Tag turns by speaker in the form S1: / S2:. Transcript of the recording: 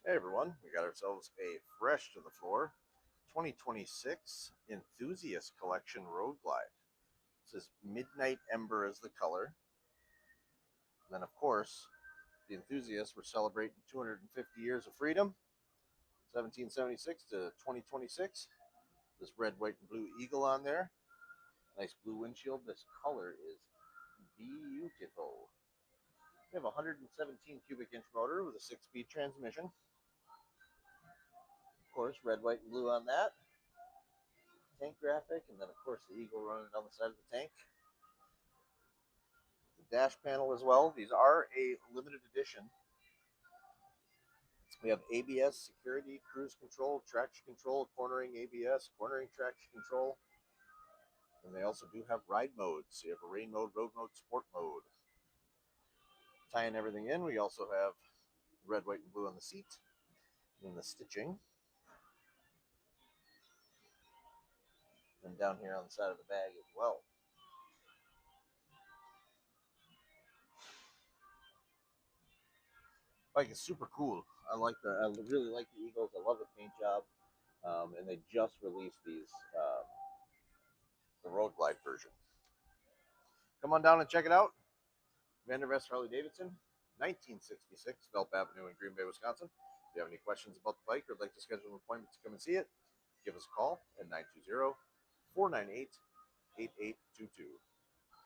S1: Hey everyone, we got ourselves a fresh to the floor 2026 Enthusiast Collection Road Glide. This is Midnight Ember as the color. And then, of course, the enthusiasts were celebrating 250 years of freedom, 1776 to 2026. This red, white, and blue eagle on there. Nice blue windshield. This color is beautiful. We have a 117 cubic inch motor with a 6-speed transmission. Of course, red, white, and blue on that. Tank graphic, and then of course the eagle running down the side of the tank. The dash panel as well. These are a limited edition. We have ABS, security, cruise control, traction control, cornering ABS, cornering traction control. And they also do have ride modes. So you have a rain mode, road mode, sport mode. Tying everything in, we also have red, white, and blue on the seat. And the stitching. And down here on the side of the bag as well. Bike is super cool. I really like the Eagles. I love the paint job. And they just released these, the Road Glide version. Come on down and check it out. Vandervest Harley-Davidson, 1966, Velp Avenue in Green Bay, Wisconsin. If you have any questions about the bike or would like to schedule an appointment to come and see it, give us a call at 920-498-8822.